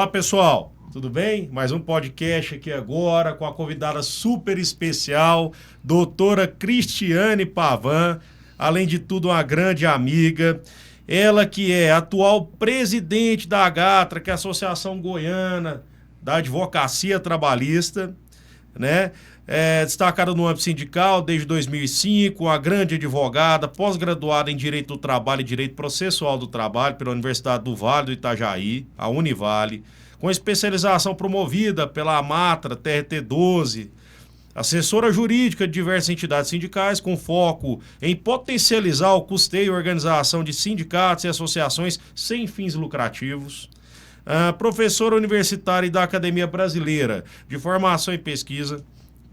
Olá, pessoal, tudo bem? Mais um podcast aqui agora com a convidada super especial, doutora Cristiane Pavan, além de tudo uma grande amiga. Ela que é atual presidente da AGATRA, que é a Associação Goiana da Advocacia Trabalhista, né? Destacada no âmbito sindical desde 2005, uma grande advogada, pós-graduada em Direito do Trabalho e Direito Processual do Trabalho pela Universidade do Vale do Itajaí, a Univale, com especialização promovida pela AMATRA, TRT12, assessora jurídica de diversas entidades sindicais, com foco em potencializar o custeio e organização de sindicatos e associações sem fins lucrativos. Professora universitária da Academia Brasileira de Formação e Pesquisa,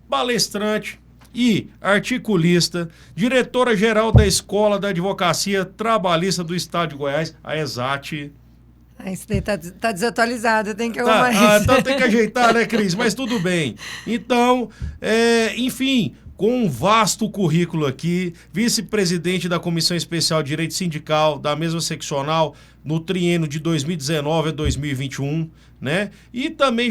palestrante e articulista, diretora-geral da Escola da Advocacia Trabalhista do Estado de Goiás, a ESAT. Isso daí tá desatualizado, tem que arrumar isso. Então tem que ajeitar, né, Cris? Mas tudo bem. Então, enfim, com um vasto currículo aqui, vice-presidente da Comissão Especial de Direito Sindical da mesma seccional no triênio de 2019 a 2021, né? E também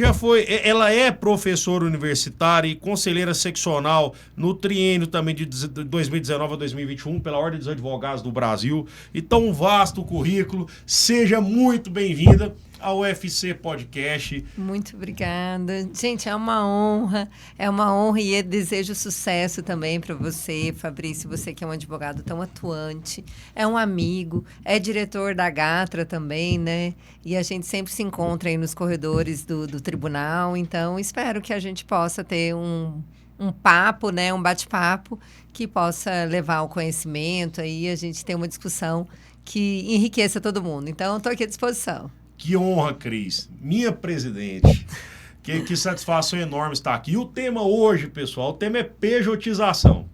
ela é professora universitária e conselheira seccional no triênio também de 2019 a 2021 pela Ordem dos Advogados do Brasil. Então, um vasto currículo. Seja muito bem-vinda ao UFC Podcast. Muito obrigada. Gente, é uma honra e eu desejo sucesso também para você, Fabrício, você que é um advogado tão atuante, é um amigo, é diretor da AGATRA também, né? E a gente sempre se encontra aí nos corredores do tribunal, então espero que a gente possa ter um papo, né? Um bate-papo que possa levar ao conhecimento aí, a gente ter uma discussão que enriqueça todo mundo. Então, estou aqui à disposição. Que honra, Cris. Minha presidente. Que satisfação enorme estar aqui. E o tema hoje, pessoal, o tema é pejotização.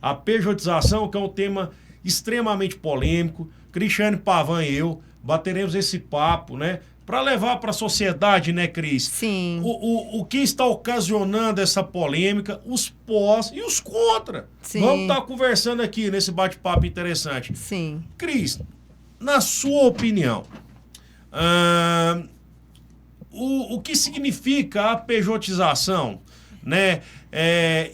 A pejotização, que é um tema extremamente polêmico. Cristiane Pavan e eu bateremos esse papo, né? Para levar para a sociedade, né, Cris? Sim. O que está ocasionando essa polêmica, os pós e os contra. Sim. Vamos estar conversando aqui nesse bate-papo interessante. Sim. Cris, na sua opinião, o que significa a pejotização, né?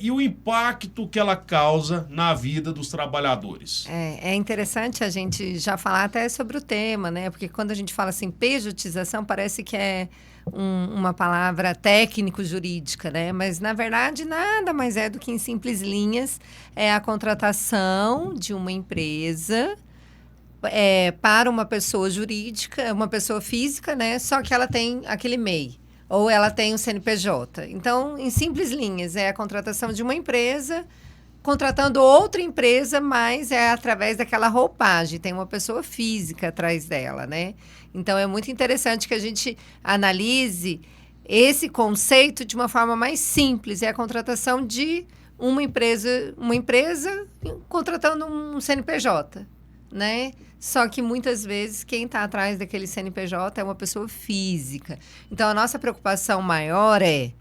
E o impacto que ela causa na vida dos trabalhadores. É interessante a gente já falar até sobre o tema, né? Porque quando a gente fala assim, pejotização, parece que é uma palavra técnico-jurídica, né? Mas, na verdade, nada mais é do que, em simples linhas, é a contratação de uma empresa para uma pessoa jurídica, uma pessoa física, né? Só que ela tem aquele MEI, ou ela tem o CNPJ. Então, em simples linhas, é a contratação de uma empresa contratando outra empresa, mas é através daquela roupagem, tem uma pessoa física atrás dela, né? Então, é muito interessante que a gente analise esse conceito de uma forma mais simples, é a contratação de uma empresa contratando um CNPJ, né? Só que muitas vezes quem está atrás daquele CNPJ é uma pessoa física. Então, a nossa preocupação maior é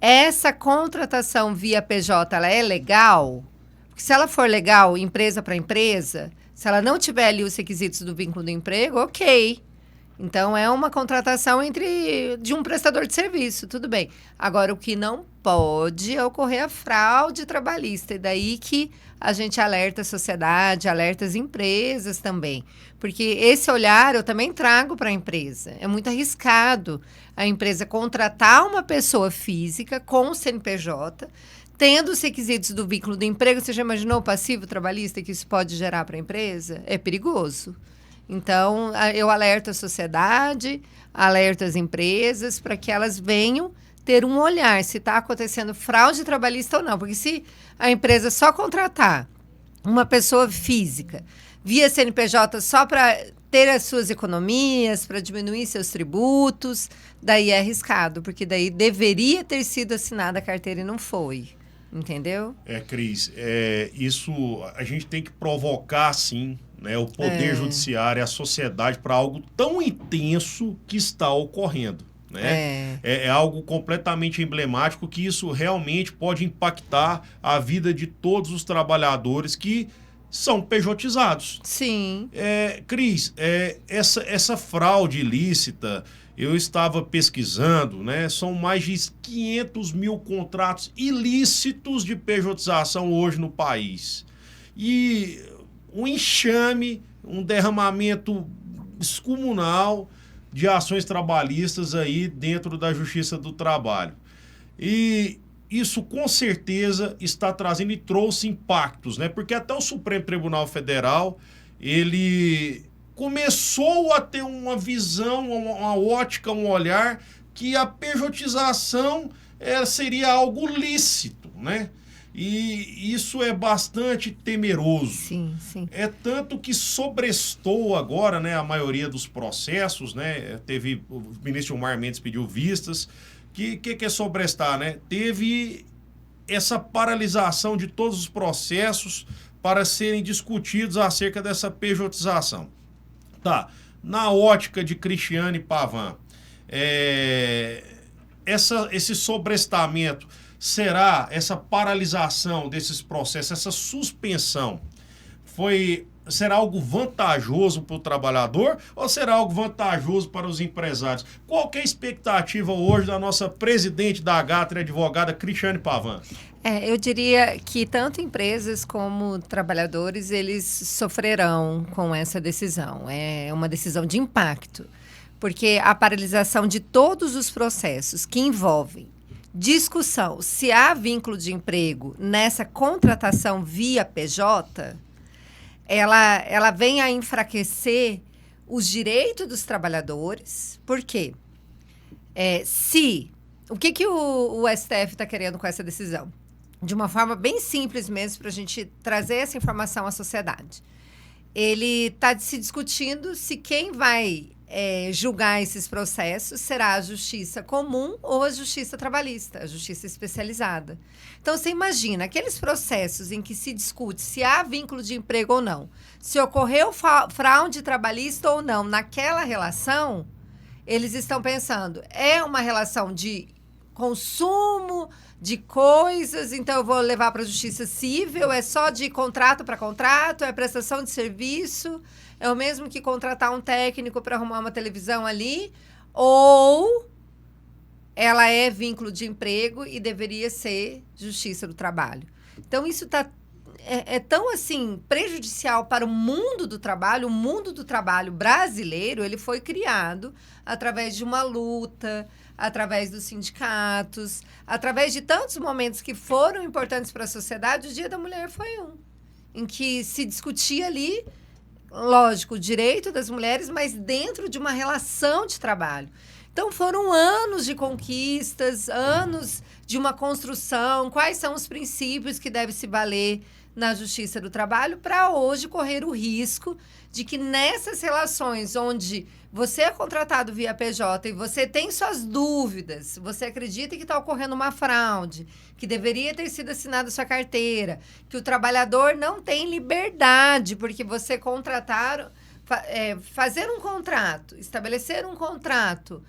essa contratação via PJ, ela é legal? Porque se ela for legal, empresa para empresa, se ela não tiver ali os requisitos do vínculo do emprego, ok. Então, é uma contratação de um prestador de serviço, tudo bem. Agora, o que não pode é ocorrer a fraude trabalhista. E daí que a gente alerta a sociedade, alerta as empresas também. Porque esse olhar eu também trago para a empresa. É muito arriscado a empresa contratar uma pessoa física com o CNPJ, tendo os requisitos do vínculo do emprego. Você já imaginou o passivo trabalhista que isso pode gerar para a empresa? É perigoso. Então, eu alerto a sociedade, alerto as empresas para que elas venham ter um olhar se está acontecendo fraude trabalhista ou não. Porque se a empresa só contratar uma pessoa física via CNPJ só para ter as suas economias, para diminuir seus tributos, daí é arriscado, porque daí deveria ter sido assinada a carteira e não foi. Entendeu? Cris, isso a gente tem que provocar, sim, né, o Poder Judiciário e a sociedade para algo tão intenso que está ocorrendo. Né? É algo completamente emblemático que isso realmente pode impactar a vida de todos os trabalhadores que são pejotizados. Sim. Cris, essa fraude ilícita Eu estava pesquisando, né? São mais de 500 mil contratos ilícitos de pejotização hoje no país. E um enxame, um derramamento descomunal de ações trabalhistas aí dentro da Justiça do Trabalho. E isso com certeza está trazendo e trouxe impactos, né? Porque até o Supremo Tribunal Federal, ele começou a ter uma visão, uma ótica, um olhar que a pejotização seria algo lícito, né? E isso é bastante temeroso. Sim, sim. É tanto que sobrestou agora, né, a maioria dos processos, né? O ministro Gilmar Mendes pediu vistas. Que é sobrestar, né? Teve essa paralisação de todos os processos para serem discutidos acerca dessa pejotização. Tá. Na ótica de Cristiane Pavan, esse sobrestamento será essa paralisação desses processos, essa suspensão, será algo vantajoso para o trabalhador ou será algo vantajoso para os empresários? Qual que é a expectativa hoje da nossa presidente da Agatra, advogada Cristiane Pavan? Eu diria que tanto empresas como trabalhadores, eles sofrerão com essa decisão. É uma decisão de impacto, porque a paralisação de todos os processos que envolvem discussão se há vínculo de emprego nessa contratação via PJ, ela vem a enfraquecer os direitos dos trabalhadores. Por quê? O que o STF está querendo com essa decisão? De uma forma bem simples mesmo, para a gente trazer essa informação à sociedade. Ele está se discutindo se quem vai julgar esses processos será a justiça comum ou a justiça trabalhista, a justiça especializada. Então, você imagina, aqueles processos em que se discute se há vínculo de emprego ou não, se ocorreu fraude trabalhista ou não naquela relação, eles estão pensando, é uma relação de consumo de coisas, então eu vou levar para a justiça civil, é só de contrato para contrato, é prestação de serviço, é o mesmo que contratar um técnico para arrumar uma televisão ali, ou ela é vínculo de emprego e deveria ser justiça do trabalho. Então, isso é tão, assim, prejudicial para o mundo do trabalho. O mundo do trabalho brasileiro, ele foi criado através de uma luta, através dos sindicatos, através de tantos momentos que foram importantes para a sociedade. O Dia da Mulher foi um, em que se discutia ali, lógico, o direito das mulheres, mas dentro de uma relação de trabalho. Então, foram anos de conquistas, anos de uma construção, quais são os princípios que devem se valer na Justiça do Trabalho, para hoje correr o risco de que nessas relações onde você é contratado via PJ e você tem suas dúvidas, você acredita que está ocorrendo uma fraude, que deveria ter sido assinada sua carteira, que o trabalhador não tem liberdade, porque você fazer um contrato, estabelecer um contrato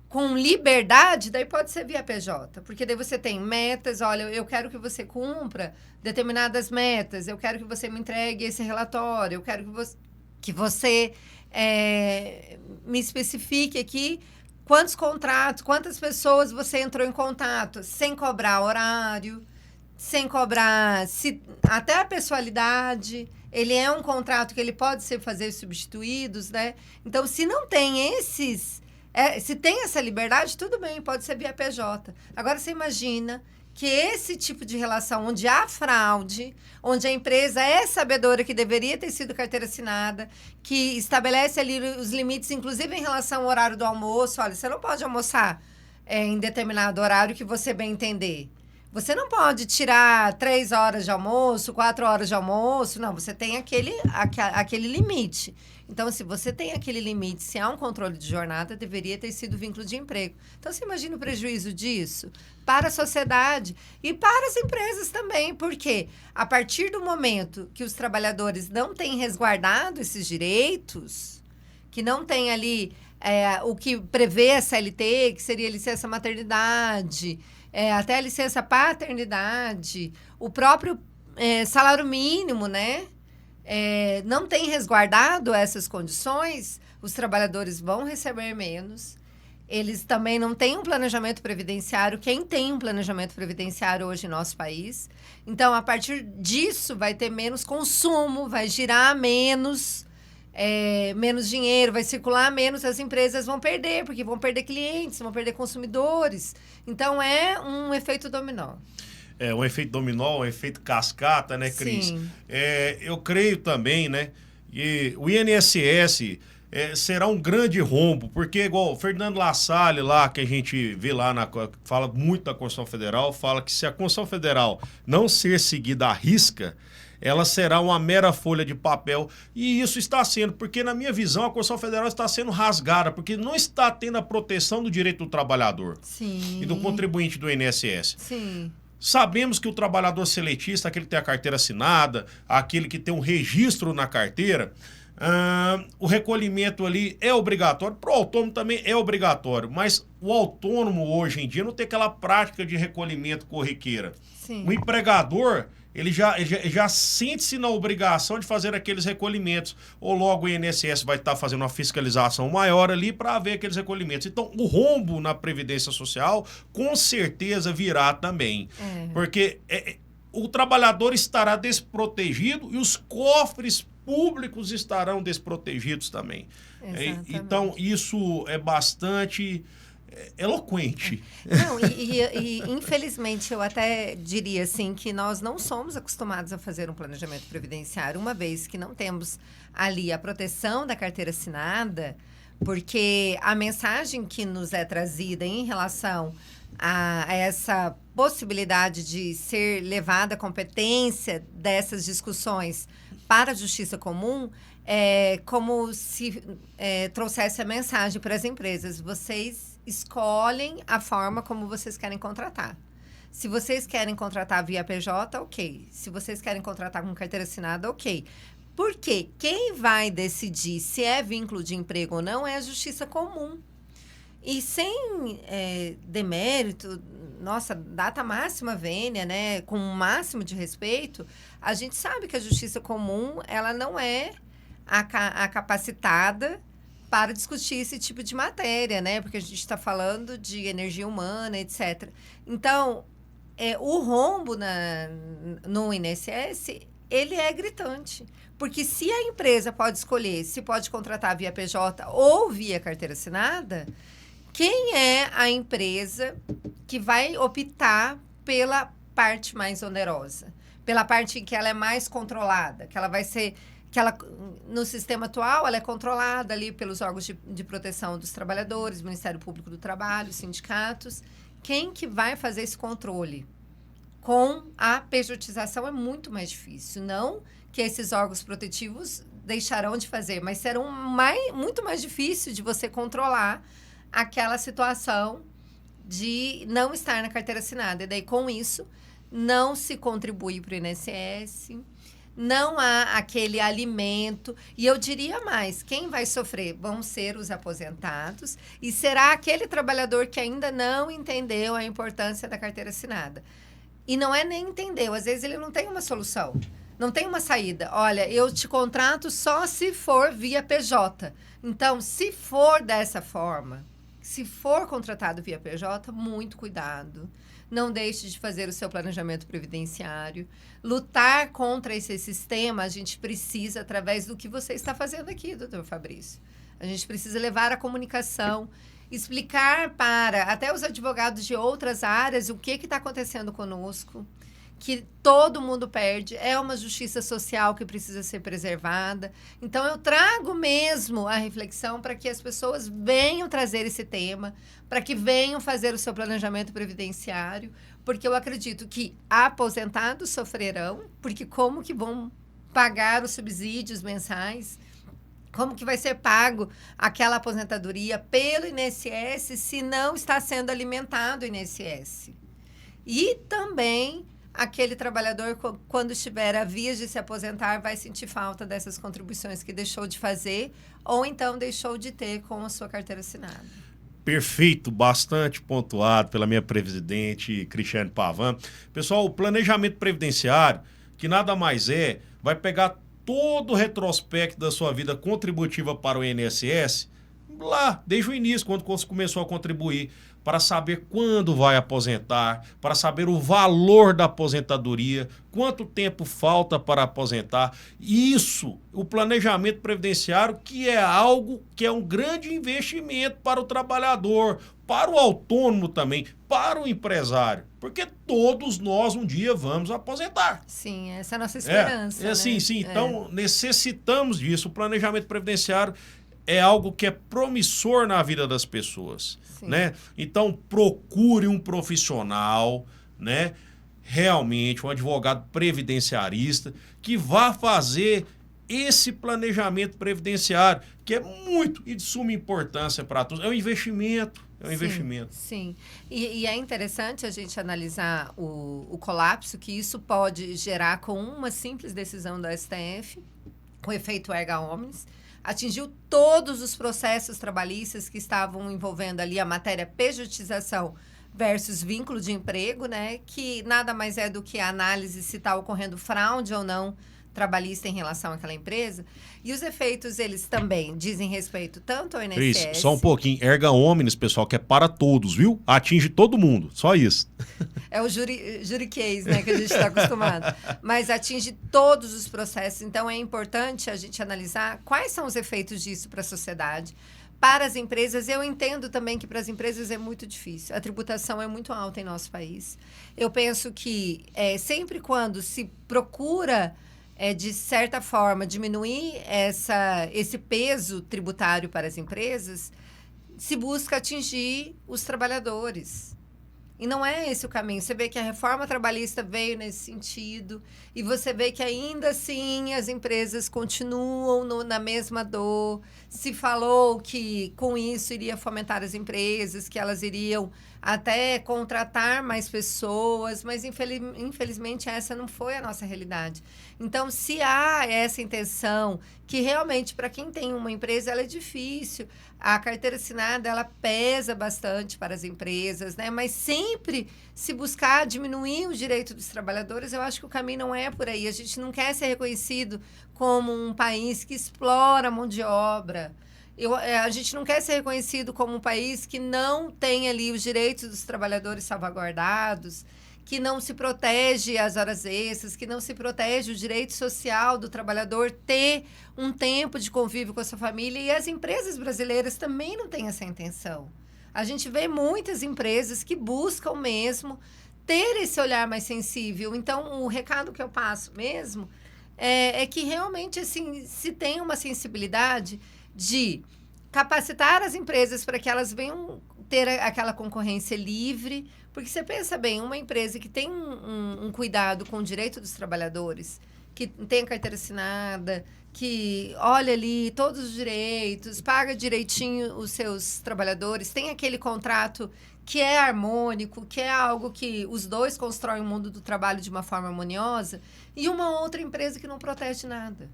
com liberdade, daí pode ser via PJ, porque daí você tem metas, olha, eu quero que você cumpra determinadas metas, eu quero que você me entregue esse relatório, eu quero que você me especifique aqui quantos contratos, quantas pessoas você entrou em contato, sem cobrar horário, sem cobrar até a pessoalidade. Ele é um contrato que ele pode fazer substituídos, né? Então, se não tem se tem essa liberdade, tudo bem, pode ser via PJ. Agora, você imagina que esse tipo de relação, onde há fraude, onde a empresa é sabedora que deveria ter sido carteira assinada, que estabelece ali os limites, inclusive em relação ao horário do almoço. Olha, você não pode almoçar em determinado horário que você bem entender. Você não pode tirar 3 horas de almoço, 4 horas de almoço. Não, você tem aquele limite. Então, se você tem aquele limite, se há um controle de jornada, deveria ter sido vínculo de emprego. Então, você imagina o prejuízo disso para a sociedade e para as empresas também. Porque a partir do momento que os trabalhadores não têm resguardado esses direitos, que não tem ali o que prevê a CLT, que seria licença maternidade, até a licença paternidade, o próprio salário mínimo, né? Não tem resguardado essas condições, os trabalhadores vão receber menos Eles também não têm um planejamento previdenciário. Quem tem um planejamento previdenciário hoje em nosso país? Então, a partir disso, vai ter menos consumo, vai girar menos, menos dinheiro, vai circular menos, as empresas vão perder, porque vão perder clientes, vão perder consumidores. Então, é um efeito dominó. É um efeito dominó, um efeito cascata, né, Cris? Sim. Eu creio também, né, que o INSS... será um grande rombo, porque igual o Fernando La Salle lá, que a gente vê lá, fala muito da Constituição Federal, fala que se a Constituição Federal não ser seguida à risca, ela será uma mera folha de papel. E isso está sendo, porque na minha visão a Constituição Federal está sendo rasgada, porque não está tendo a proteção do direito do trabalhador. Sim. E do contribuinte do INSS. Sim. Sabemos que o trabalhador seletista, aquele que tem a carteira assinada, aquele que tem um registro na carteira... o recolhimento ali é obrigatório, para o autônomo também é obrigatório, mas o autônomo hoje em dia não tem aquela prática de recolhimento corriqueira. Sim. O empregador, ele já sente-se na obrigação de fazer aqueles recolhimentos, ou logo o INSS vai estar fazendo uma fiscalização maior ali para ver aqueles recolhimentos. Então, o rombo na Previdência Social com certeza virá também, porque o trabalhador estará desprotegido e os cofres públicos estarão desprotegidos também. Então, isso é bastante eloquente. Não, e infelizmente eu até diria assim que nós não somos acostumados a fazer um planejamento previdenciário, uma vez que não temos ali a proteção da carteira assinada, porque a mensagem que nos é trazida em relação a essa possibilidade de ser levada a competência dessas discussões para a justiça comum, é como se trouxesse a mensagem para as empresas: vocês escolhem a forma como vocês querem contratar. Se vocês querem contratar via PJ, ok. Se vocês querem contratar com carteira assinada, ok. Porque quem vai decidir se é vínculo de emprego ou não é a justiça comum. E sem demérito, nossa, data máxima vênia, né, com o máximo de respeito, a gente sabe que a justiça comum, ela não é a capacitada para discutir esse tipo de matéria, né, porque a gente está falando de energia humana, etc. Então, o rombo no INSS, ele é gritante. Porque se a empresa pode escolher se pode contratar via PJ ou via carteira assinada, quem é a empresa que vai optar pela parte mais onerosa? Pela parte que ela é mais controlada, que ela vai ser... que ela, no sistema atual, ela é controlada ali pelos órgãos de proteção dos trabalhadores, Ministério Público do Trabalho, sindicatos. Quem que vai fazer esse controle? Com a pejotização é muito mais difícil. Não que esses órgãos protetivos deixarão de fazer, mas serão muito mais difícil de você controlar aquela situação de não estar na carteira assinada. E daí, com isso, não se contribui para o INSS, não há aquele alimento. E eu diria mais, quem vai sofrer vão ser os aposentados e será aquele trabalhador que ainda não entendeu a importância da carteira assinada. E não é nem entendeu, às vezes ele não tem uma solução, não tem uma saída. Olha, eu te contrato só se for via PJ. Então, se for dessa forma, se for contratado via PJ, muito cuidado. Não deixe de fazer o seu planejamento previdenciário. Lutar contra esse sistema, a gente precisa, através do que você está fazendo aqui, doutor Fabrício. A gente precisa levar a comunicação, explicar para até os advogados de outras áreas o que está acontecendo conosco, que todo mundo perde, é uma justiça social que precisa ser preservada. Então, eu trago mesmo a reflexão para que as pessoas venham trazer esse tema, para que venham fazer o seu planejamento previdenciário, porque eu acredito que aposentados sofrerão, porque como que vão pagar os subsídios mensais? Como que vai ser pago aquela aposentadoria pelo INSS se não está sendo alimentado o INSS? E também aquele trabalhador, quando estiver a vias de se aposentar, vai sentir falta dessas contribuições que deixou de fazer ou então deixou de ter com a sua carteira assinada. Perfeito, bastante pontuado pela minha presidente, Cristiane Pavan. Pessoal, o planejamento previdenciário, que nada mais vai pegar todo o retrospecto da sua vida contributiva para o INSS lá, desde o início, quando você começou a contribuir, para saber quando vai aposentar, para saber o valor da aposentadoria, quanto tempo falta para aposentar. Isso, o planejamento previdenciário, que é algo que é um grande investimento para o trabalhador, para o autônomo também, para o empresário, porque todos nós um dia vamos aposentar. Sim, essa é a nossa esperança. Né? Sim. Então, necessitamos disso. O planejamento previdenciário é algo que é promissor na vida das pessoas, né? Então, procure um profissional, né? Realmente, um advogado previdenciarista que vá fazer esse planejamento previdenciário, que é muito e de suma importância para todos. É um investimento. Sim. E é interessante a gente analisar o colapso que isso pode gerar com uma simples decisão da STF, com efeito erga omnes. Atingiu todos os processos trabalhistas que estavam envolvendo ali a matéria pejotização versus vínculo de emprego, né? Que nada mais é do que a análise se está ocorrendo fraude ou não trabalhista em relação àquela empresa. E os efeitos, eles também dizem respeito tanto ao INSS... Cris, só um pouquinho. Erga omnes, pessoal, que é para todos, viu? Atinge todo mundo, só isso. É o juriquês, né, que a gente está acostumado. Mas atinge todos os processos. Então, é importante a gente analisar quais são os efeitos disso para a sociedade. Para as empresas, eu entendo também que para as empresas é muito difícil. A tributação é muito alta em nosso país. Eu penso que sempre quando se procura... de certa forma, diminuir esse peso tributário para as empresas, se busca atingir os trabalhadores. E não é esse o caminho. Você vê que a reforma trabalhista veio nesse sentido e você vê que ainda assim as empresas continuam na mesma dor. Se falou que com isso iria fomentar as empresas, que elas iriam até contratar mais pessoas, mas infelizmente essa não foi a nossa realidade. Então, se há essa intenção, que realmente para quem tem uma empresa ela é difícil, a carteira assinada ela pesa bastante para as empresas, né? Mas sempre se buscar diminuir o direito dos trabalhadores, eu acho que o caminho não é por aí. A gente não quer ser reconhecido como um país que explora a mão de obra. A gente não quer ser reconhecido como um país que não tem ali os direitos dos trabalhadores salvaguardados, que não se protege as horas extras, que não se protege o direito social do trabalhador ter um tempo de convívio com a sua família. E as empresas brasileiras também não têm essa intenção. A gente vê muitas empresas que buscam mesmo ter esse olhar mais sensível. Então, o recado que eu passo mesmo é que realmente assim, se tem uma sensibilidade de capacitar as empresas para que elas venham ter aquela concorrência livre, porque você pensa bem, uma empresa que tem um cuidado com o direito dos trabalhadores, que tem a carteira assinada, que olha ali todos os direitos, paga direitinho os seus trabalhadores, tem aquele contrato que é harmônico, que é algo que os dois constroem o mundo do trabalho de uma forma harmoniosa, e uma outra empresa que não protege nada,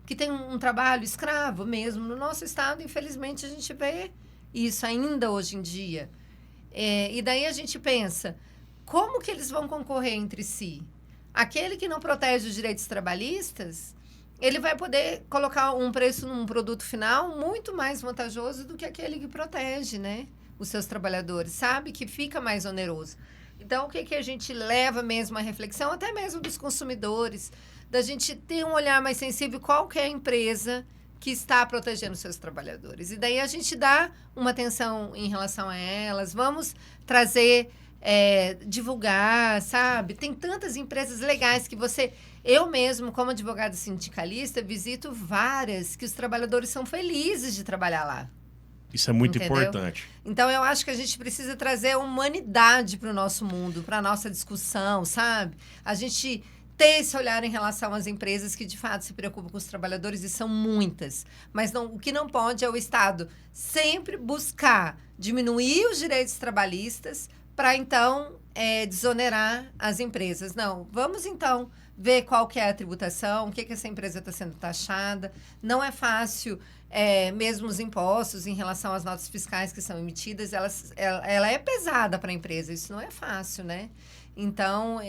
que tem um trabalho escravo mesmo. No nosso estado, infelizmente, a gente vê isso ainda hoje em dia. E daí a gente pensa, como que eles vão concorrer entre si? Aquele que não protege os direitos trabalhistas, ele vai poder colocar um preço num produto final muito mais vantajoso do que aquele que protege, né, os seus trabalhadores, sabe? Que fica mais oneroso. Então, o que a gente leva mesmo à reflexão, até mesmo dos consumidores, da gente ter um olhar mais sensível qual que é a empresa que está protegendo seus trabalhadores. E daí a gente dá uma atenção em relação a elas, vamos trazer, divulgar, sabe? Tem tantas empresas legais que eu mesmo, como advogada sindicalista, visito várias que os trabalhadores são felizes de trabalhar lá. Isso é muito importante. Então, eu acho que a gente precisa trazer humanidade para o nosso mundo, para a nossa discussão, sabe? A gente ter esse olhar em relação às empresas que, de fato, se preocupam com os trabalhadores, e são muitas. Mas o que não pode é o Estado sempre buscar diminuir os direitos trabalhistas para, então, desonerar as empresas. Não, vamos, então, ver qual que é a tributação, o que essa empresa está sendo taxada. Não é fácil, mesmo os impostos em relação às notas fiscais que são emitidas, ela é pesada para a empresa, isso não é fácil, né? Então,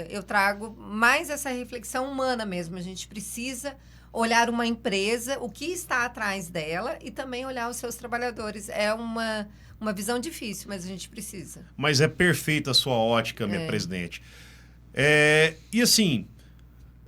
eu trago mais essa reflexão humana mesmo. A gente precisa olhar uma empresa, o que está atrás dela e também olhar os seus trabalhadores. É uma visão difícil, mas a gente precisa. Mas é perfeita a sua ótica, minha presidente. E assim,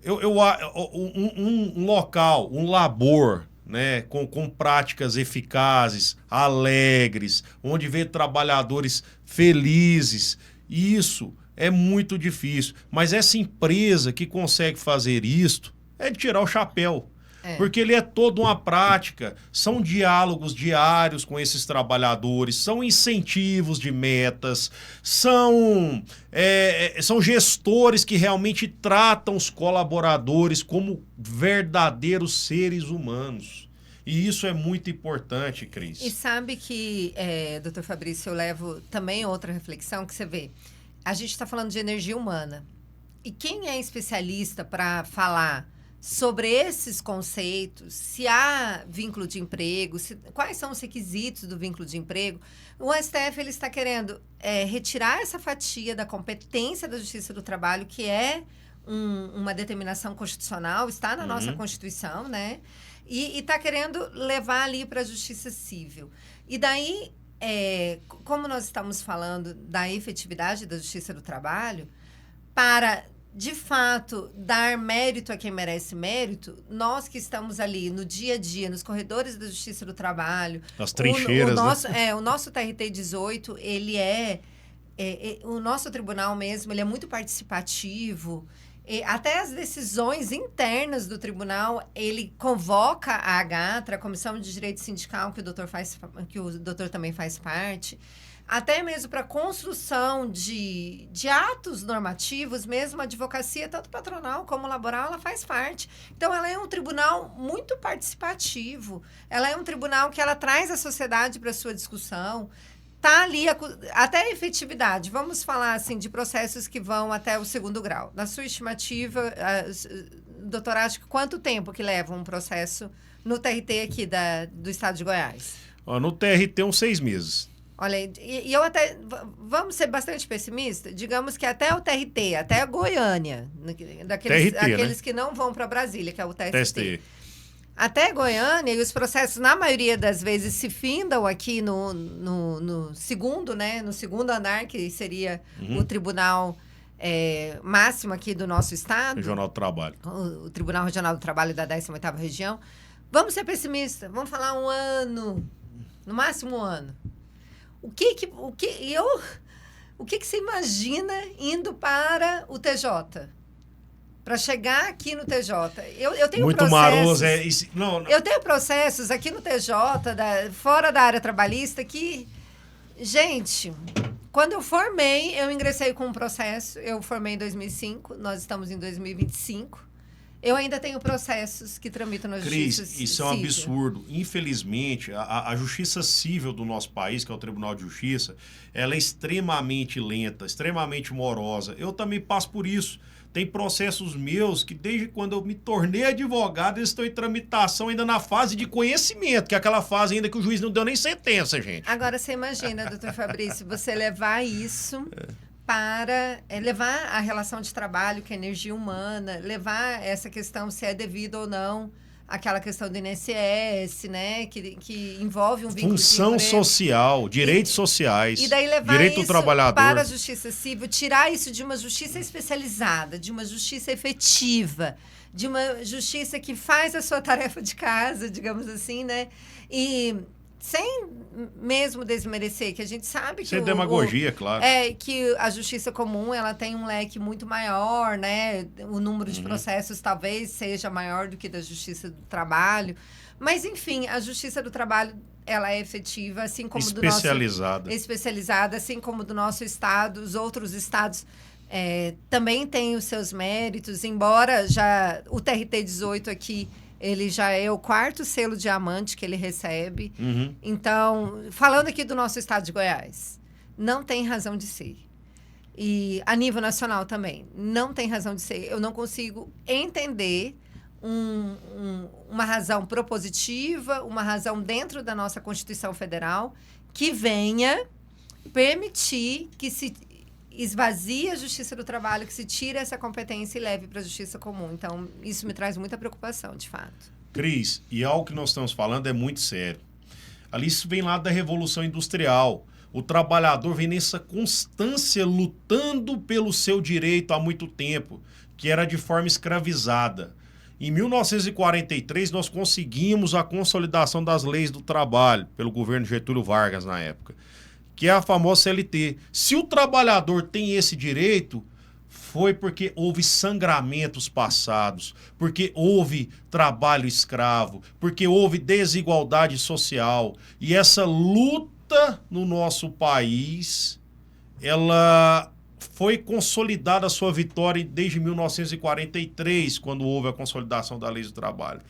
um local, um labor, né, com práticas eficazes, alegres, onde vê trabalhadores felizes, isso é muito difícil. Mas essa empresa que consegue fazer isto é de tirar o chapéu. Porque ele é toda uma prática, são diálogos diários com esses trabalhadores, são incentivos de metas, são gestores que realmente tratam os colaboradores como verdadeiros seres humanos. E isso é muito importante, Cris. E sabe que, doutor Fabrício, eu levo também outra reflexão que você vê. A gente está falando de energia humana. E quem é especialista para falar sobre esses conceitos, se há vínculo de emprego, quais são os requisitos do vínculo de emprego, o STF ele está querendo retirar essa fatia da competência da Justiça do Trabalho, que é uma determinação constitucional, está na nossa Constituição, né? E está querendo levar ali para a Justiça Civil. E daí, como nós estamos falando da efetividade da Justiça do Trabalho, para de fato, dar mérito a quem merece mérito, nós que estamos ali no dia a dia, nos corredores da Justiça do Trabalho... As trincheiras, o nosso TRT 18, ele o nosso tribunal mesmo, ele é muito participativo. Até as decisões internas do tribunal, ele convoca a AGATRA, a Comissão de Direito Sindical, que o doutor também faz parte... Até mesmo para construção de atos normativos, mesmo a advocacia, tanto patronal como laboral, ela faz parte. Então, ela é um tribunal muito participativo. Ela é um tribunal que ela traz a sociedade para a sua discussão. Está ali até a efetividade. Vamos falar assim, de processos que vão até o 2º grau. Na sua estimativa, doutor, acho que quanto tempo que leva um processo no TRT aqui do estado de Goiás? No TRT, uns 6 meses. Olha, e eu até... Vamos ser bastante pessimistas? Digamos que até o TRT, até a Goiânia, aqueles que não vão para Brasília, que é o TST. Até Goiânia, e os processos, na maioria das vezes, se findam aqui no segundo, né? No segundo andar, que seria o tribunal máximo aqui do nosso estado. Regional do Trabalho. O Tribunal Regional do Trabalho da 18ª Região. Vamos ser pessimistas. Vamos falar 1 ano. No máximo 1 ano. O que você imagina indo para o TJ? Para chegar aqui no TJ. Eu tenho muito processos... maroso. Eu tenho processos aqui no TJ, fora da área trabalhista, que... Gente, quando eu formei, eu ingressei com um processo. Eu formei em 2005, nós estamos em 2025. Eu ainda tenho processos que tramitam na Justiça Civil. Isso é um absurdo. Infelizmente, a Justiça Civil do nosso país, que é o Tribunal de Justiça, ela é extremamente lenta, extremamente morosa. Eu também passo por isso. Tem processos meus que, desde quando eu me tornei advogado, eles estão em tramitação ainda na fase de conhecimento, que é aquela fase ainda que o juiz não deu nem sentença, gente. Agora, você imagina, doutor Fabrício, você levar isso... para levar a relação de trabalho, que é energia humana, levar essa questão se é devido ou não aquela questão do INSS, né, que envolve um vínculo função de emprego. Social, direitos sociais, e daí levar direito isso do trabalhador para a Justiça Civil, tirar isso de uma justiça especializada, de uma justiça efetiva, de uma justiça que faz a sua tarefa de casa, digamos assim, né, e sem mesmo desmerecer, que a gente sabe que... Sem demagogia, claro. Que a justiça comum, ela tem um leque muito maior, né? O número de processos talvez seja maior do que da justiça do trabalho. Mas, enfim, a justiça do trabalho, ela é efetiva, assim como especializada, assim como do nosso estado. Os outros estados também têm os seus méritos, embora já o TRT 18 aqui... Ele já é o 4º selo diamante que ele recebe. Então, falando aqui do nosso estado de Goiás, não tem razão de ser. E a nível nacional também, não tem razão de ser. Eu não consigo entender uma razão propositiva, uma razão dentro da nossa Constituição Federal que venha permitir que se esvazia a justiça do trabalho, que se tira essa competência e leve para a justiça comum. Então, isso me traz muita preocupação, de fato. Cris, e algo que nós estamos falando é muito sério. Ali isso vem lá da Revolução Industrial. O trabalhador vem nessa constância lutando pelo seu direito há muito tempo, que era de forma escravizada. Em 1943, nós conseguimos a consolidação das leis do trabalho, pelo governo Getúlio Vargas na época, que é a famosa CLT. Se o trabalhador tem esse direito, foi porque houve sangramentos passados, porque houve trabalho escravo, porque houve desigualdade social. E essa luta no nosso país, ela foi consolidada a sua vitória desde 1943, quando houve a consolidação da lei do trabalho.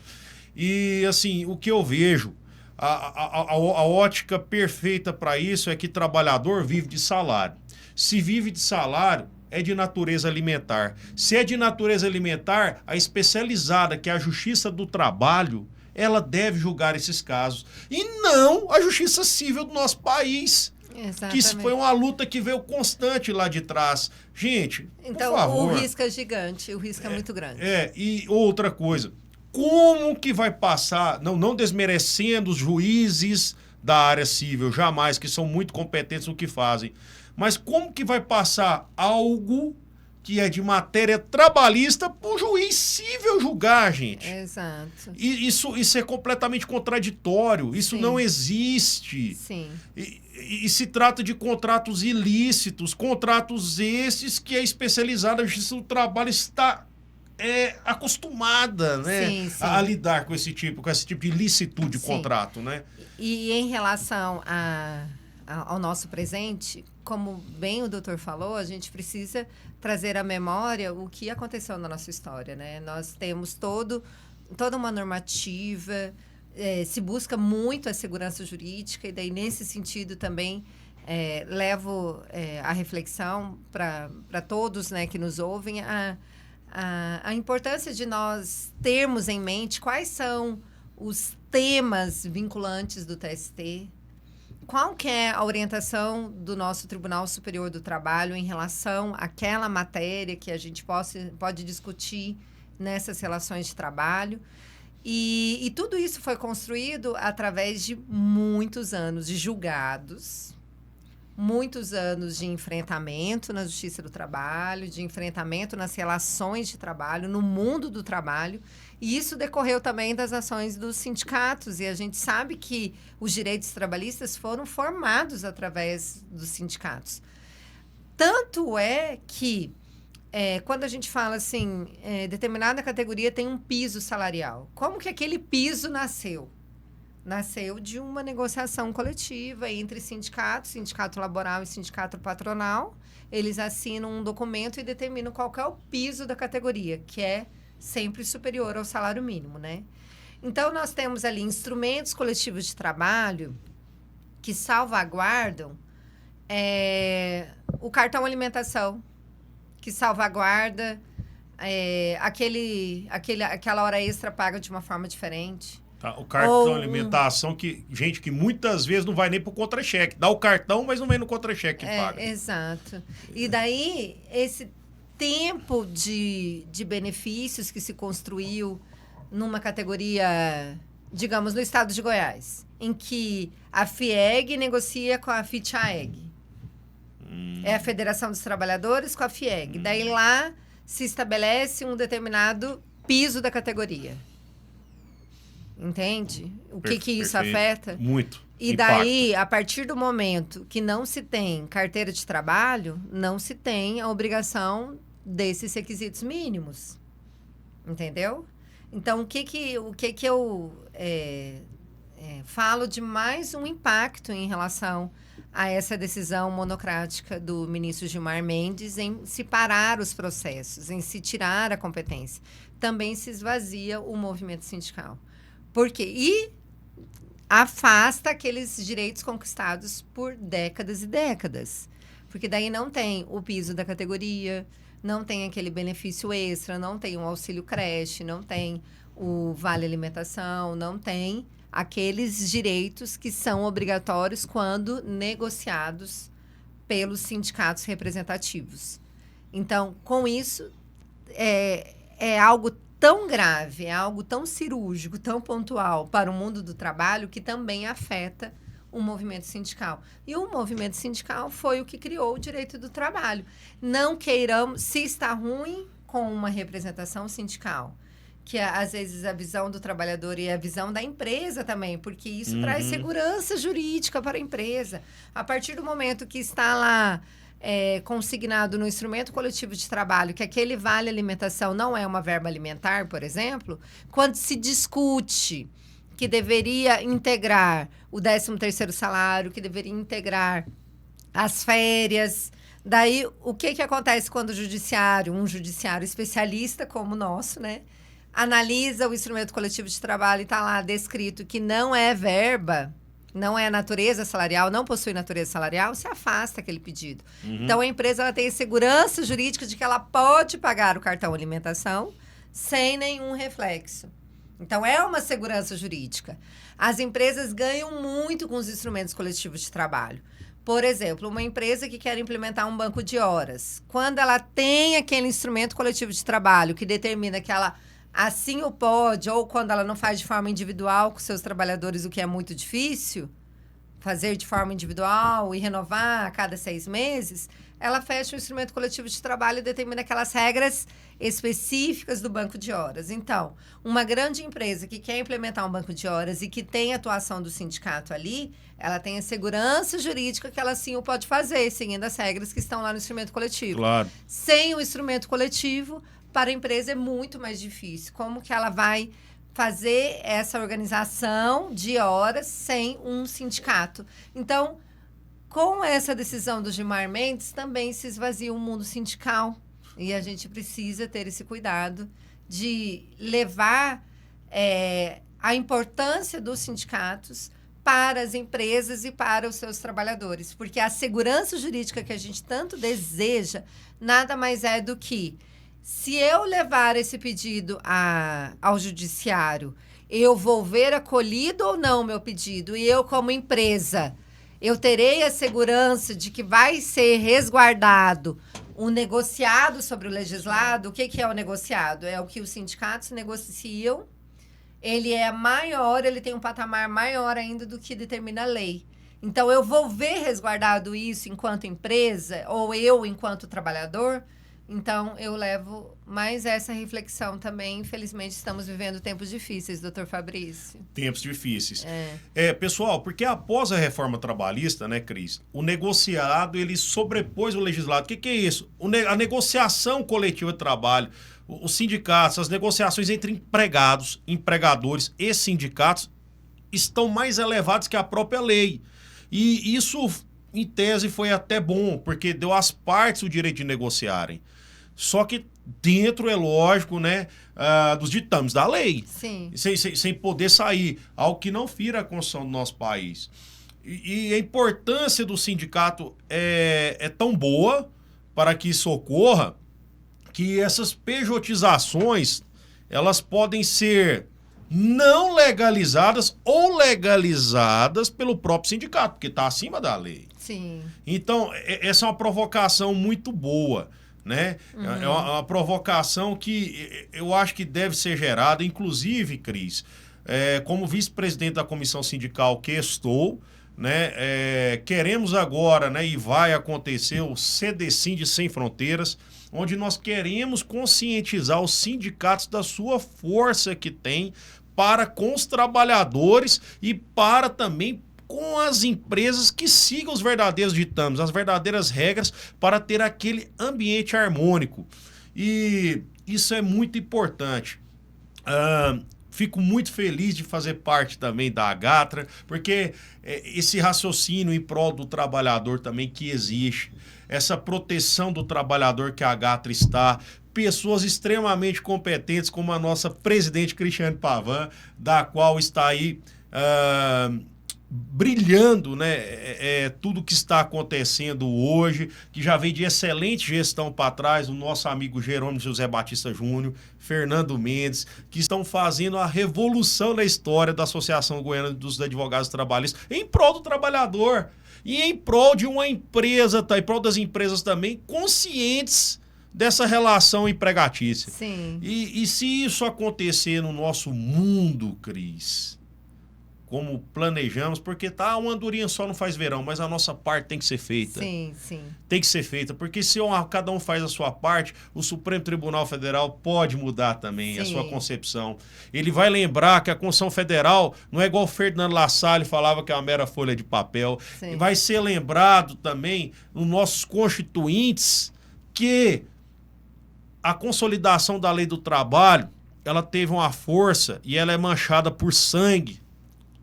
E, assim, o que eu vejo, a ótica perfeita para isso é que trabalhador vive de salário. Se vive de salário, é de natureza alimentar. Se é de natureza alimentar, a especializada, que é a Justiça do Trabalho, ela deve julgar esses casos. E não a Justiça Civil do nosso país. Exatamente. Que isso foi uma luta que veio constante lá de trás. Gente, então, por favor. O risco é gigante, o risco é muito grande. E outra coisa, como que vai passar, não desmerecendo os juízes da área civil, jamais, que são muito competentes no que fazem, mas como que vai passar algo que é de matéria trabalhista para o juiz civil julgar, gente? Exato. E isso é completamente contraditório, isso não existe. Sim. E se trata de contratos ilícitos, contratos esses que a especializada Justiça do Trabalho está acostumada, né, sim. a lidar com esse tipo de ilicitude de contrato, né? E em relação ao nosso presente, como bem o doutor falou, a gente precisa trazer à memória o que aconteceu na nossa história, né? Nós temos toda uma normativa, se busca muito a segurança jurídica, e daí, nesse sentido, também levo a reflexão para todos, né, que nos ouvem, a importância de nós termos em mente quais são os temas vinculantes do TST, qual que é a orientação do nosso Tribunal Superior do Trabalho em relação àquela matéria que a gente pode discutir nessas relações de trabalho. E tudo isso foi construído através de muitos anos de julgados, muitos anos de enfrentamento na Justiça do Trabalho, de enfrentamento nas relações de trabalho, no mundo do trabalho. E isso decorreu também das ações dos sindicatos. E a gente sabe que os direitos trabalhistas foram formados através dos sindicatos. Tanto é que, quando a gente fala assim, determinada categoria tem um piso salarial. Como que aquele piso nasceu? Nasceu de uma negociação coletiva entre sindicatos, sindicato laboral e sindicato patronal. Eles assinam um documento e determinam qual que é o piso da categoria, que é sempre superior ao salário mínimo, né? Então, nós temos ali instrumentos coletivos de trabalho que salvaguardam o cartão alimentação, que salvaguarda aquela hora extra paga de uma forma diferente. Tá, o cartão alimentação, que muitas vezes não vai nem pro contra-cheque. Dá o cartão, mas não vem no contra-cheque que paga. Exato. E daí, esse tempo de benefícios que se construiu numa categoria, digamos, no estado de Goiás, em que a FIEG negocia com a FITAEG. É a Federação dos Trabalhadores com a FIEG. Daí lá se estabelece um determinado piso da categoria. Entende? O que isso afeta? Muito. E daí, a partir do momento que não se tem carteira de trabalho, não se tem a obrigação desses requisitos mínimos. Entendeu? Então, o que eu falo de mais um impacto em relação a essa decisão monocrática do ministro Gilmar Mendes em separar os processos, em se tirar a competência. Também se esvazia o movimento sindical. Por quê? E afasta aqueles direitos conquistados por décadas e décadas. Porque daí não tem o piso da categoria, não tem aquele benefício extra, não tem o auxílio creche, não tem o vale alimentação, não tem aqueles direitos que são obrigatórios quando negociados pelos sindicatos representativos. Então, com isso, é algo tão grave, é algo tão cirúrgico, tão pontual para o mundo do trabalho que também afeta o movimento sindical. E o movimento sindical foi o que criou o direito do trabalho. Não queiramos, se está ruim com uma representação sindical, que às vezes a visão do trabalhador e a visão da empresa também, porque isso traz segurança jurídica para a empresa. A partir do momento que está lá consignado no instrumento coletivo de trabalho que aquele vale alimentação não é uma verba alimentar, por exemplo, quando se discute que deveria integrar o 13º salário, que deveria integrar as férias. Daí, o que acontece quando o judiciário, um judiciário especialista como o nosso, né, analisa o instrumento coletivo de trabalho e está lá descrito que não é verba, não é natureza salarial, não possui natureza salarial, se afasta aquele pedido. Então, a empresa ela tem segurança jurídica de que ela pode pagar o cartão alimentação sem nenhum reflexo. Então, é uma segurança jurídica. As empresas ganham muito com os instrumentos coletivos de trabalho. Por exemplo, uma empresa que quer implementar um banco de horas, quando ela tem aquele instrumento coletivo de trabalho que determina que ela assim o pode, ou quando ela não faz de forma individual com seus trabalhadores, o que é muito difícil, fazer de forma individual e renovar a cada 6 meses, ela fecha o instrumento coletivo de trabalho e determina aquelas regras específicas do banco de horas. Então, uma grande empresa que quer implementar um banco de horas e que tem atuação do sindicato ali, ela tem a segurança jurídica que ela sim o pode fazer, seguindo as regras que estão lá no instrumento coletivo. Claro. Sem o instrumento coletivo, para a empresa é muito mais difícil. Como que ela vai fazer essa organização de horas sem um sindicato? Então, com essa decisão do Gilmar Mendes, também se esvazia o mundo sindical. E a gente precisa ter esse cuidado de levar a importância dos sindicatos para as empresas e para os seus trabalhadores. Porque a segurança jurídica que a gente tanto deseja nada mais é do que, se eu levar esse pedido ao judiciário, eu vou ver acolhido ou não o meu pedido. E eu, como empresa, eu terei a segurança de que vai ser resguardado o negociado sobre o legislado. O que é o negociado? É o que os sindicatos negociam. Ele é maior, ele tem um patamar maior ainda do que determina a lei. Então, eu vou ver resguardado isso enquanto empresa, ou eu enquanto trabalhador. Então, eu levo mais essa reflexão também. Infelizmente, estamos vivendo tempos difíceis, doutor Fabrício. Tempos difíceis. Pessoal, porque após a reforma trabalhista, né, Cris, o negociado, ele sobrepôs o legislado. O que é isso? A negociação coletiva de trabalho, os sindicatos, as negociações entre empregados, empregadores e sindicatos estão mais elevados que a própria lei. E isso, em tese, foi até bom, porque deu às partes o direito de negociarem. Só que dentro, é lógico, né, dos ditames da lei. Sim. Sem poder sair. Algo que não fira a Constituição do nosso país. E a importância do sindicato é tão boa para que isso ocorra, que essas pejotizações, elas podem ser não legalizadas ou legalizadas pelo próprio sindicato, porque está acima da lei. Sim. Então, essa é uma provocação muito boa, né? É uma provocação que eu acho que deve ser gerada, inclusive, Cris, como vice-presidente da Comissão Sindical que estou, né? Queremos agora, né, e vai acontecer o CDSIN de Sem Fronteiras, onde nós queremos conscientizar os sindicatos da sua força que tem para com os trabalhadores e para também com as empresas que sigam os verdadeiros ditames, as verdadeiras regras para ter aquele ambiente harmônico. E isso é muito importante. Fico muito feliz de fazer parte também da Agatra, porque esse raciocínio em prol do trabalhador também que existe, essa proteção do trabalhador que a Agatra está, pessoas extremamente competentes como a nossa presidente Cristiane Pavan, da qual está aí brilhando, né, tudo que está acontecendo hoje, que já veio de excelente gestão para trás, o nosso amigo Jerônimo José Batista Júnior, Fernando Mendes, que estão fazendo a revolução na história da Associação Goiana dos Advogados Trabalhistas em prol do trabalhador. e em prol de uma empresa, tá? Em prol das empresas também conscientes dessa relação empregatícia. Sim. E se isso acontecer no nosso mundo, Cris, como planejamos, porque uma andorinha só não faz verão, mas a nossa parte tem que ser feita. Sim, sim. Tem que ser feita, porque se cada um faz a sua parte, o Supremo Tribunal Federal pode mudar também a sua concepção. Ele vai lembrar que a Constituição Federal não é igual o Ferdinando Lassalle falava que é uma mera folha de papel. Sim. Vai ser lembrado também nos nossos constituintes que a consolidação da lei do trabalho, ela teve uma força e ela é manchada por sangue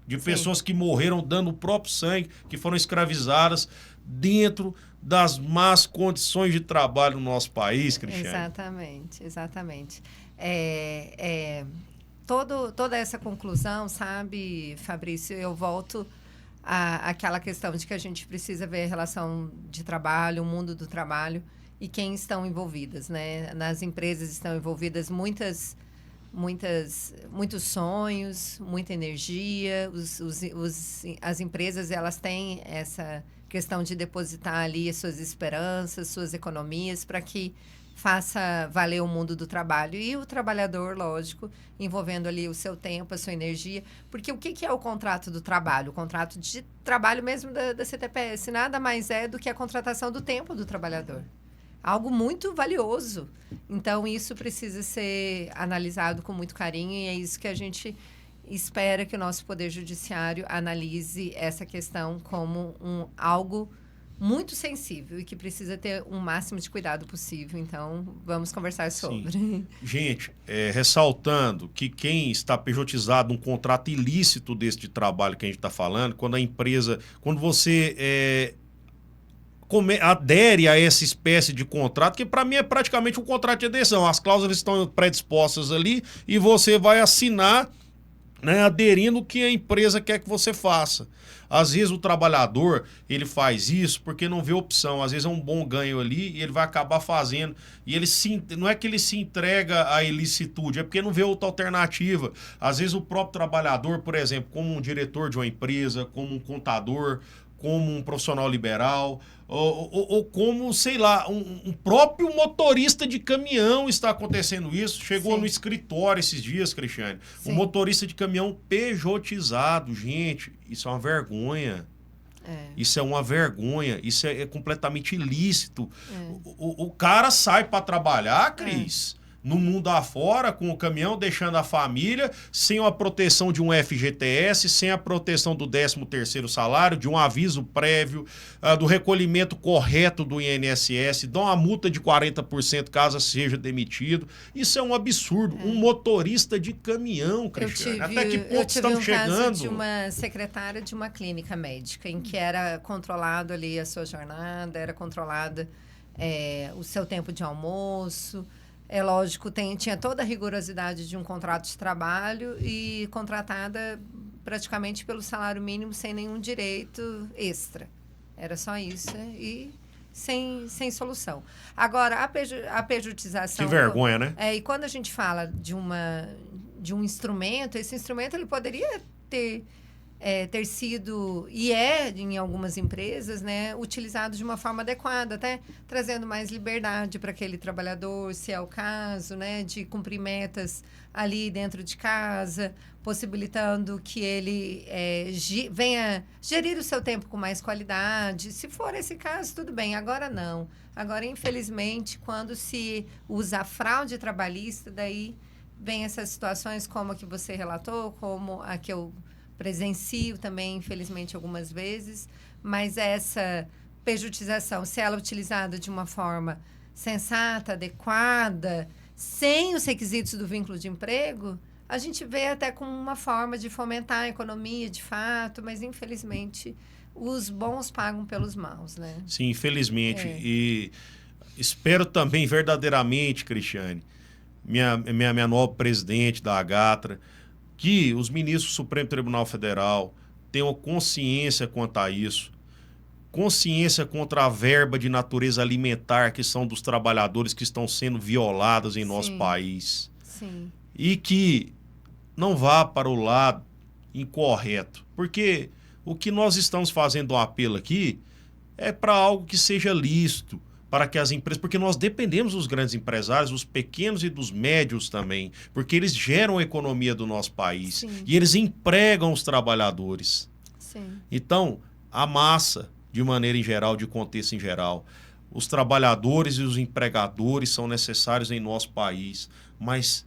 de pessoas que morreram dando o próprio sangue, que foram escravizadas dentro das más condições de trabalho no nosso país, Cristiane. Exatamente, exatamente. Toda essa conclusão, sabe, Fabrício, eu volto àquela questão de que a gente precisa ver a relação de trabalho, o mundo do trabalho e quem estão envolvidas, né? Nas empresas estão envolvidas muitos sonhos, muita energia. As empresas, elas têm essa questão de depositar ali suas esperanças, suas economias, para que faça valer o mundo do trabalho. E o trabalhador, lógico, envolvendo ali o seu tempo, a sua energia. Porque o que é o contrato do trabalho? O contrato de trabalho mesmo da CTPS nada mais é do que a contratação do tempo do trabalhador. Algo muito valioso. Então, isso precisa ser analisado com muito carinho e é isso que a gente espera que o nosso Poder Judiciário analise essa questão como algo muito sensível e que precisa ter o máximo de cuidado possível. Então, vamos conversar sobre. Sim. Gente, ressaltando que quem está pejotizado num contrato ilícito desse de trabalho que a gente está falando, quando você adere a essa espécie de contrato, que para mim é praticamente um contrato de adesão. As cláusulas estão predispostas ali e você vai assinar, né, aderindo o que a empresa quer que você faça. Às vezes o trabalhador, ele faz isso porque não vê opção. Às vezes é um bom ganho ali e ele vai acabar fazendo. E não é que ele se entrega à ilicitude, é porque não vê outra alternativa. Às vezes o próprio trabalhador, por exemplo, como um diretor de uma empresa, como um contador, como um profissional liberal, ou como, sei lá, um próprio motorista de caminhão está acontecendo isso. Chegou no escritório esses dias, Cristiane. Um motorista de caminhão pejotizado. Gente, isso é uma vergonha. Isso é uma vergonha. Isso é completamente ilícito. O cara sai para trabalhar, Cris, no mundo afora, com o caminhão, deixando a família, sem a proteção de um FGTS, sem a proteção do 13º salário, de um aviso prévio, do recolhimento correto do INSS, dá uma multa de 40% caso seja demitido. Isso é um absurdo. Um motorista de caminhão, Cristiane. Até que ponto estamos chegando? Eu tive um caso de uma secretária de uma clínica médica, em que era controlado ali a sua jornada, era controlada o seu tempo de almoço. É lógico, tinha toda a rigorosidade de um contrato de trabalho e contratada praticamente pelo salário mínimo sem nenhum direito extra. Era só isso e sem solução. Agora, a pejotização... Que vergonha, né? E quando a gente fala de um instrumento, esse instrumento ele poderia ter sido, e em algumas empresas, né, utilizado de uma forma adequada, até trazendo mais liberdade para aquele trabalhador, se é o caso, né, de cumprir metas ali dentro de casa, possibilitando que ele venha gerir o seu tempo com mais qualidade. Se for esse caso, tudo bem. Agora não. Agora, infelizmente, quando se usa a fraude trabalhista, daí vem essas situações como a que você relatou, como a que eu presencio também, infelizmente, algumas vezes, mas essa pejotização, se ela é utilizada de uma forma sensata, adequada, sem os requisitos do vínculo de emprego, a gente vê até como uma forma de fomentar a economia, de fato, mas, infelizmente, os bons pagam pelos maus, né? Sim, infelizmente. E espero também, verdadeiramente, Cristiane, minha nova presidente da Agatra, que os ministros do Supremo Tribunal Federal tenham consciência quanto a isso, consciência contra a verba de natureza alimentar que são dos trabalhadores que estão sendo violados em nosso país. Sim. E que não vá para o lado incorreto. Porque O que nós estamos fazendo um apelo aqui é para algo que seja lícito, para que as empresas... Porque nós dependemos dos grandes empresários, dos pequenos e dos médios também, porque eles geram a economia do nosso país. Sim. E eles empregam os trabalhadores. Sim. Então, a massa, de maneira em geral, de contexto em geral, os trabalhadores e os empregadores são necessários em nosso país, mas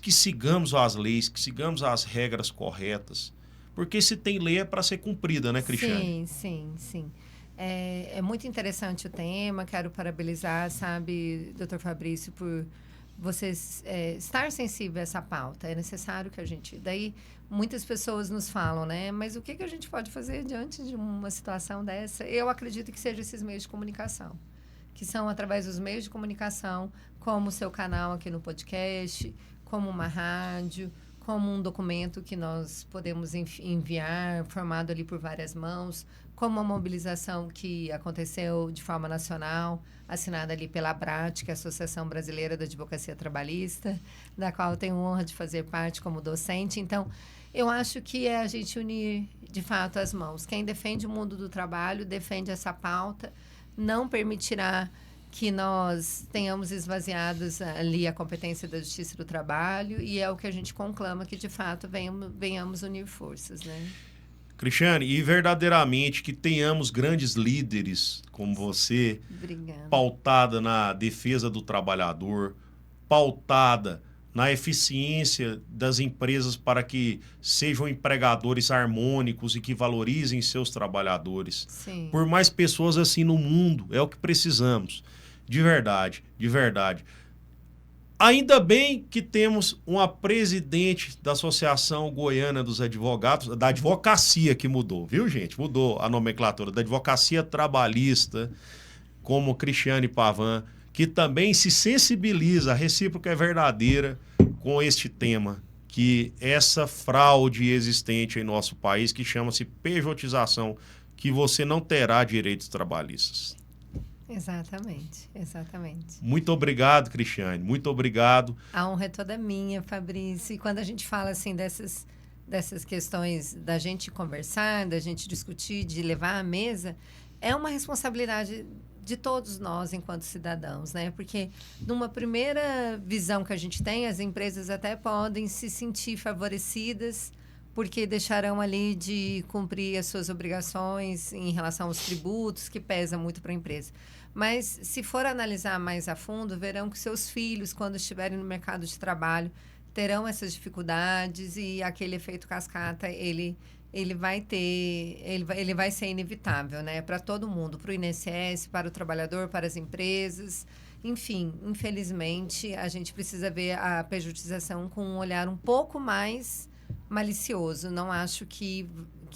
que sigamos as leis, que sigamos as regras corretas, porque se tem lei é para ser cumprida, né, Cristiane? Sim. É muito interessante o tema, quero parabenizar, sabe, doutor Fabrício, por você estar sensível a essa pauta. É necessário que a gente... Daí, muitas pessoas nos falam, né? Mas o que a gente pode fazer diante de uma situação dessa? Eu acredito que sejam esses meios de comunicação, que são através dos meios de comunicação, como o seu canal aqui no podcast, como uma rádio, como um documento que nós podemos enviar, formado ali por várias mãos, como uma mobilização que aconteceu de forma nacional, assinada ali pela ABRAT, que é a Associação Brasileira da Advocacia Trabalhista, da qual eu tenho honra de fazer parte como docente. Então, eu acho que é a gente unir, de fato, as mãos. Quem defende o mundo do trabalho, defende essa pauta, não permitirá que nós tenhamos esvaziados ali a competência da Justiça do Trabalho, e é o que a gente conclama, que, de fato, venhamos unir forças, né? Cristiane, e verdadeiramente que tenhamos grandes líderes como você, Obrigada. Pautada na defesa do trabalhador, pautada na eficiência das empresas para que sejam empregadores harmônicos e que valorizem seus trabalhadores. Sim. Por mais pessoas assim no mundo, é o que precisamos. De verdade, de verdade. Ainda bem que temos uma presidente da Associação Goiana dos Advogados, da advocacia que mudou, viu, gente? Mudou a nomenclatura, da advocacia trabalhista, como Cristiane Pavan, que também se sensibiliza, a recíproca é verdadeira, com este tema, que essa fraude existente em nosso país, que chama-se pejotização, que você não terá direitos trabalhistas. Exatamente. Muito obrigado, Cristiane. Muito obrigado. A honra é toda minha, Fabrício. E quando a gente fala assim dessas questões da gente conversar, da gente discutir, de levar à mesa, é uma responsabilidade de todos nós enquanto cidadãos, né? Porque numa primeira visão que a gente tem, as empresas até podem se sentir favorecidas porque deixarão ali de cumprir as suas obrigações em relação aos tributos, que pesa muito para a empresa. Mas, se for analisar mais a fundo, verão que seus filhos, quando estiverem no mercado de trabalho, terão essas dificuldades e aquele efeito cascata, ele vai ser inevitável, né? Para todo mundo, para o INSS, para o trabalhador, para as empresas. Enfim, infelizmente, a gente precisa ver a pejotização com um olhar um pouco mais malicioso. Não acho que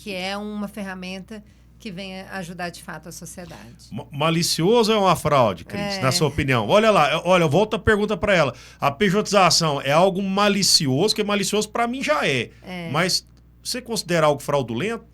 é uma ferramenta que venha ajudar de fato a sociedade. Malicioso é uma fraude, Cris, na sua opinião? Olha lá, eu volto a pergunta para ela. A pejotização é algo malicioso, que malicioso para mim já é. Mas você considera algo fraudulento?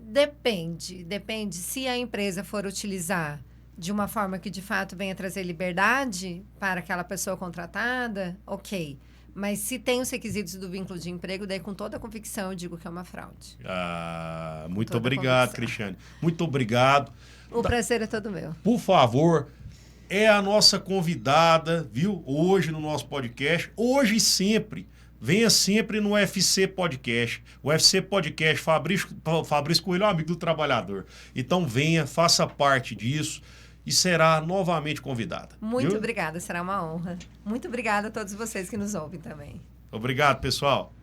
Depende. Se a empresa for utilizar de uma forma que de fato venha trazer liberdade para aquela pessoa contratada, ok. Mas se tem os requisitos do vínculo de emprego, daí com toda a convicção eu digo que é uma fraude. Muito obrigado, Cristiane. Muito obrigado. O prazer é todo meu. Por favor, é a nossa convidada, viu? Hoje no nosso podcast. Hoje e sempre. Venha sempre no UFC Podcast. O UFC Podcast, Fabrício Coelho é um amigo do trabalhador. Então venha, faça parte disso. E será novamente convidada. Muito obrigada, será uma honra. Muito obrigada a todos vocês que nos ouvem também. Obrigado, pessoal.